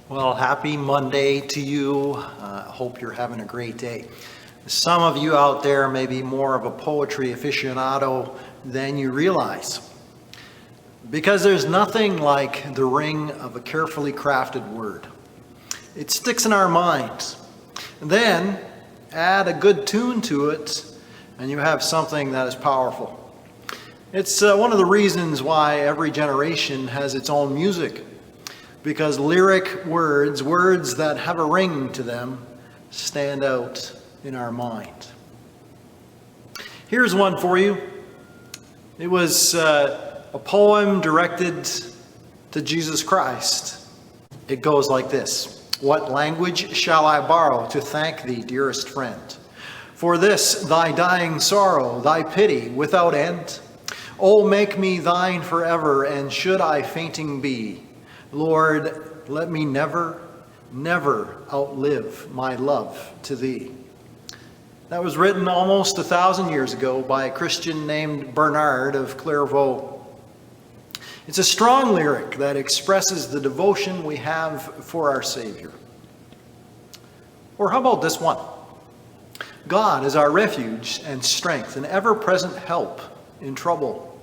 Well, happy Monday to you. Hope you're having a great day. Some of you out there may be more of a poetry aficionado than you realize, because there's nothing like the ring of a carefully crafted word. It sticks in our minds. Then add a good tune to it, and you have something that is powerful. It's one of the reasons why every generation has its own music. Because lyric words that have a ring to them, stand out in our mind. Here's one for you. It was a poem directed to Jesus Christ. It goes like this. What language shall I borrow to thank thee, dearest friend? For this thy dying sorrow, thy pity without end? Oh, make me thine forever, and should I fainting be, Lord, let me never, never outlive my love to thee. That was written almost 1,000 years ago by a Christian named Bernard of Clairvaux. It's a strong lyric that expresses the devotion we have for our Savior. Or how about this one? God is our refuge and strength, an ever-present help in trouble.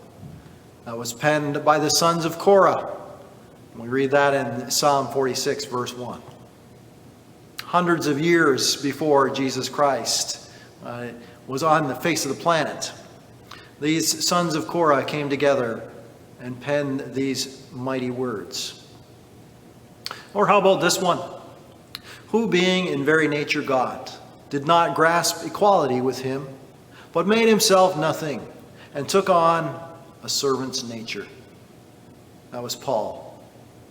That was penned by the sons of Korah. We read that in Psalm 46, verse 1. Hundreds of years before Jesus Christ was on the face of the planet, these sons of Korah came together and penned these mighty words. Or how about this one? Who, being in very nature God, did not grasp equality with him, but made himself nothing, and took on a servant's nature. That was Paul.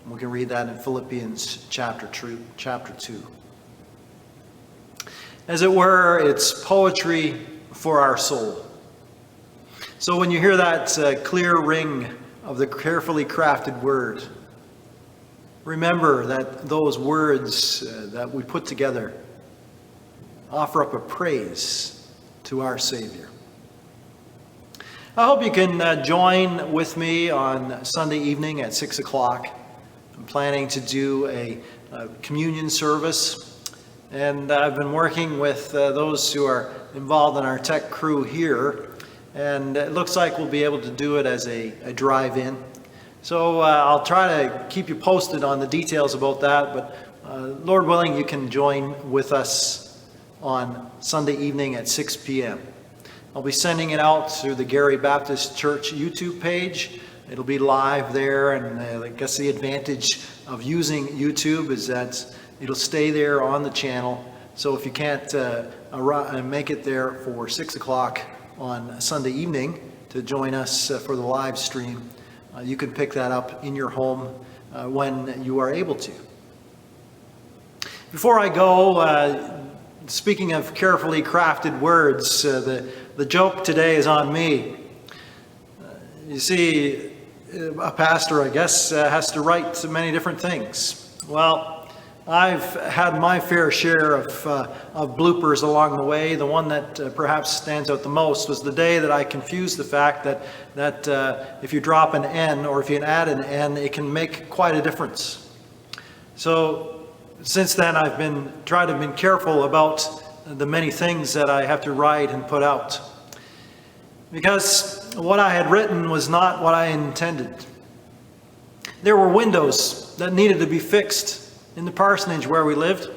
We can read that in Philippians chapter 2. As it were, it's poetry for our soul. So when you hear that clear ring of the carefully crafted word, remember that those words that we put together offer up a praise to our Savior. I hope you can join with me on Sunday evening at 6 o'clock. I'm planning to do a communion service, and I've been working with those who are involved in our tech crew here, and it looks like we'll be able to do it as a drive-in. So I'll try to keep you posted on the details about that, but Lord willing, you can join with us on Sunday evening at 6 p.m. I'll be sending it out through the Gary Baptist Church YouTube page. It'll be live there, and I guess the advantage of using YouTube is that it'll stay there on the channel. So if you can't make it there for 6 o'clock on Sunday evening to join us for the live stream, you can pick that up in your home when you are able to. Before I go, speaking of carefully crafted words, the joke today is on me. You see, a pastor, I guess, has to write many different things. Well, I've had my fair share of bloopers along the way. The one that perhaps stands out the most was the day that I confused the fact that if you drop an N or if you add an N, it can make quite a difference. So since then, I've been careful about the many things that I have to write and put out, because what I had written was not what I intended. There were windows that needed to be fixed in the parsonage where we lived,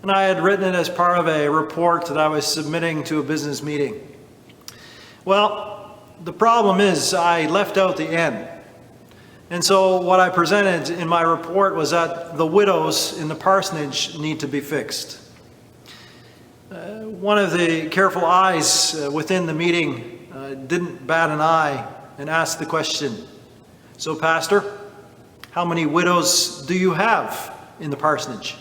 and I had written it as part of a report that I was submitting to a business meeting. Well, the problem is I left out the N. And so what I presented in my report was that the widows in the parsonage need to be fixed. One of the careful eyes within the meeting didn't bat an eye and asked the question, "So, Pastor, how many widows do you have in the parsonage?"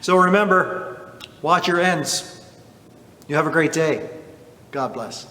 So remember, watch your ends. You have a great day. God bless.